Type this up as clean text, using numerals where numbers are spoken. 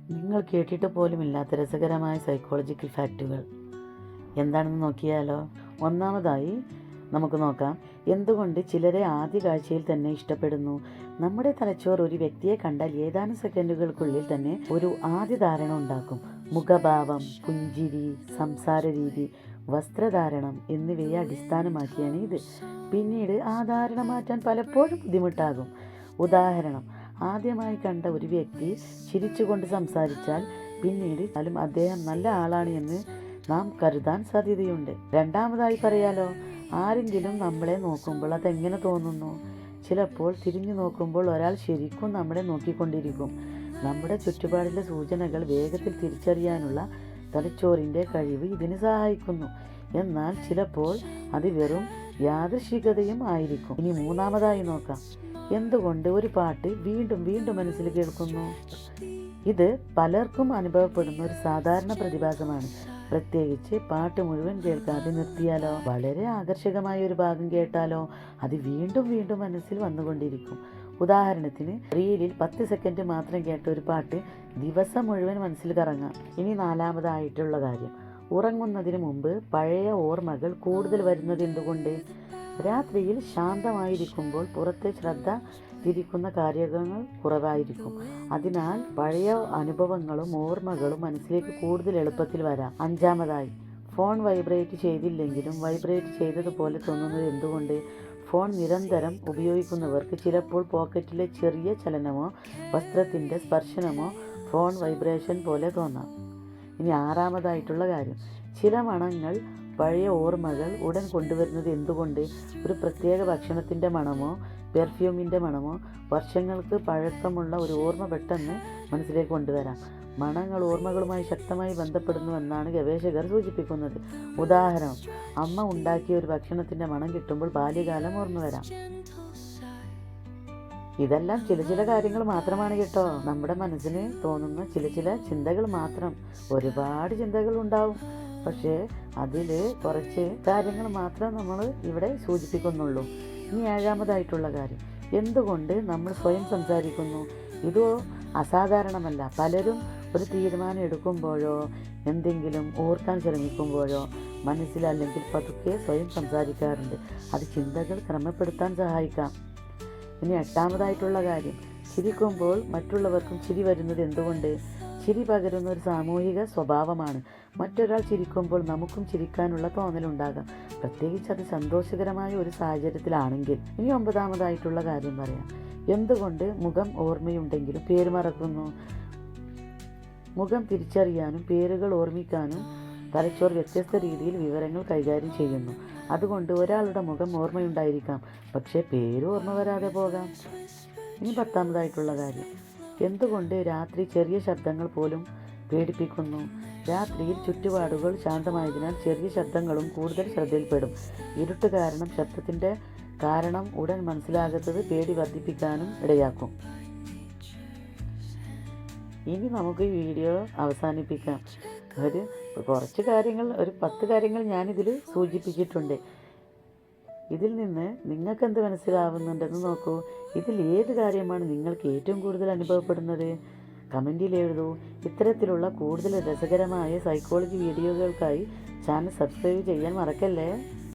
നിങ്ങൾ കേട്ടിട്ട് പോലുമില്ലാത്ത രസകരമായ സൈക്കോളജിക്കൽ ഫാക്റ്റുകൾ എന്താണെന്ന് നോക്കിയാലോ. ഒന്നാമതായി നമുക്ക് നോക്കാം, എന്തുകൊണ്ട് ചിലരെ ആദ്യ കാഴ്ചയിൽ തന്നെ ഇഷ്ടപ്പെടുന്നു. നമ്മുടെ തലച്ചോർ ഒരു വ്യക്തിയെ കണ്ടാൽ ഏതാനും സെക്കൻഡുകൾക്കുള്ളിൽ തന്നെ ഒരു ആദ്യ ധാരണ ഉണ്ടാക്കും. മുഖഭാവം, പുഞ്ചിരി, സംസാര രീതി, വസ്ത്രധാരണം എന്നിവയെ അടിസ്ഥാനമാക്കിയാണ് ഇത്. പിന്നീട് ആ ധാരണ മാറ്റാൻ പലപ്പോഴും ബുദ്ധിമുട്ടാകും. ഉദാഹരണം, ആദ്യമായി കണ്ട ഒരു വ്യക്തി ചിരിച്ചുകൊണ്ട് സംസാരിച്ചാൽ പിന്നീട് അദ്ദേഹം നല്ല ആളാണ് എന്ന് നാം കരുതാൻ സാധ്യതയുണ്ട്. രണ്ടാമതായി പറയാലോ, ആരെങ്കിലും നമ്മളെ നോക്കുമ്പോൾ അതെങ്ങനെ തോന്നുന്നു. ചിലപ്പോൾ തിരിഞ്ഞു നോക്കുമ്പോൾ ഒരാൾ ശരിക്കും നമ്മളെ നോക്കിക്കൊണ്ടിരിക്കും. നമ്മുടെ ചുറ്റുപാടിലെ സൂചനകൾ വേഗത്തിൽ തിരിച്ചറിയാനുള്ള തലച്ചോറിൻ്റെ കഴിവ് ഇതിന് സഹായിക്കുന്നു. എന്നാൽ ചിലപ്പോൾ അത് വെറും യാദൃശ്ചികതയും ആയിരിക്കും. ഇനി മൂന്നാമതായി നോക്കാം, എന്തുകൊണ്ട് ഒരു പാട്ട് വീണ്ടും വീണ്ടും മനസ്സിൽ കേൾക്കുന്നു. ഇത് പലർക്കും അനുഭവപ്പെടുന്ന ഒരു സാധാരണ പ്രതിഭാസമാണ്. പ്രത്യേകിച്ച് പാട്ട് മുഴുവൻ കേൾക്കാതെ നിർത്തിയാലോ, വളരെ ആകർഷകമായ ഒരു ഭാഗം കേട്ടാലോ അത് വീണ്ടും വീണ്ടും മനസ്സിൽ വന്നുകൊണ്ടിരിക്കും. ഉദാഹരണത്തിന്, റീലിൽ 10 സെക്കൻഡ് മാത്രം കേട്ട ഒരു പാട്ട് ദിവസം മുഴുവൻ മനസ്സിൽ കറങ്ങാം. ഇനി നാലാമതായിട്ടുള്ള കാര്യം, ഉറങ്ങുന്നതിന് മുമ്പ് പഴയ ഓർമ്മകൾ കൂടുതൽ വരുന്നത് എന്തുകൊണ്ട്. രാത്രിയിൽ ശാന്തമായിരിക്കുമ്പോൾ പുറത്തെ ശ്രദ്ധ തിരിക്കുന്ന കാര്യങ്ങൾ കുറവായിരിക്കും. അതിനാൽ പഴയ അനുഭവങ്ങളും ഓർമ്മകളും മനസ്സിലേക്ക് കൂടുതൽ എളുപ്പത്തിൽ വരാം. അഞ്ചാമതായി, ഫോൺ വൈബ്രേറ്റ് ചെയ്തില്ലെങ്കിലും വൈബ്രേറ്റ് ചെയ്തതുപോലെ തോന്നുന്നത് എന്തുകൊണ്ട്. ഫോൺ നിരന്തരം ഉപയോഗിക്കുന്നവർക്ക് ചിലപ്പോൾ പോക്കറ്റിലെ ചെറിയ ചലനമോ വസ്ത്രത്തിൻ്റെ സ്പർശനമോ ഫോൺ വൈബ്രേഷൻ പോലെ തോന്നാം. ഇനി ആറാമതായിട്ടുള്ള കാര്യം, ചില മണങ്ങൾ പഴയ ഓർമ്മകൾ ഉടൻ കൊണ്ടുവരുന്നത് എന്തുകൊണ്ട്. ഒരു പ്രത്യേക ഭക്ഷണത്തിൻ്റെ മണമോ പെർഫ്യൂമിൻ്റെ മണമോ വർഷങ്ങൾക്ക് പഴക്കമുള്ള ഒരു ഓർമ്മ പെട്ടെന്ന് മനസ്സിലേക്ക് കൊണ്ടുവരാം. മണങ്ങൾ ഓർമ്മകളുമായി ശക്തമായി ബന്ധപ്പെടുന്നുവെന്നാണ് ഗവേഷകർ സൂചിപ്പിക്കുന്നത്. ഉദാഹരണം, അമ്മ ഉണ്ടാക്കിയ ഒരു ഭക്ഷണത്തിൻ്റെ മണം കിട്ടുമ്പോൾ ബാല്യകാലം ഓർമ്മ വരാം. ഇതെല്ലാം ചില കാര്യങ്ങൾ മാത്രമാണ് കേട്ടോ. നമ്മുടെ മനസ്സിന് തോന്നുന്ന ചില ചിന്തകൾ മാത്രം. ഒരുപാട് ചിന്തകൾ ഉണ്ടാവും, പക്ഷേ അതിൽ കുറച്ച് കാര്യങ്ങൾ മാത്രം നമ്മൾ ഇവിടെ സൂചിപ്പിക്കുന്നുള്ളൂ. ഇനി ഏഴാമതായിട്ടുള്ള കാര്യം, എന്തുകൊണ്ട് നമ്മൾ സ്വയം സംസാരിക്കുന്നു. ഇതോ അസാധാരണമല്ല. പലരും ഒരു തീരുമാനം എടുക്കുമ്പോഴോ എന്തെങ്കിലും ഓർക്കാൻ ശ്രമിക്കുമ്പോഴോ മനസ്സിൽ അല്ലെങ്കിൽ പതുക്കെ സ്വയം സംസാരിക്കാറുണ്ട്. അത് ചിന്തകൾ ക്രമപ്പെടുത്താൻ സഹായിക്കാം. ഇനി എട്ടാമതായിട്ടുള്ള കാര്യം, ചിരിക്കുമ്പോൾ മറ്റുള്ളവർക്കും ചിരി വരുന്നത് എന്തുകൊണ്ട്. ചിരി പകരുന്ന ഒരു സാമൂഹിക സ്വഭാവമാണ്. മറ്റൊരാൾ ചിരിക്കുമ്പോൾ നമുക്കും ചിരിക്കാനുള്ള തോന്നലുണ്ടാകാം, പ്രത്യേകിച്ച് അത് സന്തോഷകരമായ ഒരു സാഹചര്യത്തിലാണെങ്കിൽ. ഇനി ഒമ്പതാമതായിട്ടുള്ള കാര്യം പറയാം, എന്തുകൊണ്ട് മുഖം ഓർമ്മയുണ്ടെങ്കിലും പേര് മറക്കുന്നു. മുഖം തിരിച്ചറിയാനും പേരുകൾ ഓർമ്മിക്കാനും തലച്ചോർ വ്യത്യസ്ത രീതിയിൽ വിവരങ്ങൾ കൈകാര്യം ചെയ്യുന്നു. അതുകൊണ്ട് ഒരാളുടെ മുഖം ഓർമ്മയുണ്ടായിരിക്കാം, പക്ഷേ പേര് ഓർമ്മ വരാതെ പോകാം. ഇനി പത്താമതായിട്ടുള്ള കാര്യം, എന്തുകൊണ്ട് രാത്രി ചെറിയ ശബ്ദങ്ങൾ പോലും പേടിപ്പിക്കുന്നു. രാത്രിയിൽ ചുറ്റുപാടുകൾ ശാന്തമായതിനാൽ ചെറിയ ശബ്ദങ്ങളും കൂടുതൽ ശ്രദ്ധയിൽപ്പെടും. ഇരുട്ട് കാരണം ശബ്ദത്തിൻ്റെ കാരണം ഉടൻ മനസ്സിലാകാത്തത് പേടി വർദ്ധിപ്പിക്കാനും ഇടയാക്കും. ഇനി നമുക്ക് ഈ വീഡിയോ അവസാനിപ്പിക്കാം. കുറച്ച് കാര്യങ്ങൾ, ഒരു 10 കാര്യങ്ങൾ ഞാനിതിൽ സൂചിപ്പിച്ചിട്ടുണ്ട്. ഇതിൽ നിന്ന് നിങ്ങൾക്ക് എന്ത് മനസ്സിലാവുന്നുണ്ടെന്ന് നോക്കൂ. ഇതിൽ ഏത് കാര്യമാണ് നിങ്ങൾക്ക് ഏറ്റവും കൂടുതൽ അനുഭവപ്പെടുന്നത്? കമൻറ്റിൽ എഴുതൂ. ഇത്തരത്തിലുള്ള കൂടുതൽ രസകരമായ സൈക്കോളജി വീഡിയോകൾക്കായി ചാനൽ സബ്സ്ക്രൈബ് ചെയ്യാൻ മറക്കല്ലേ.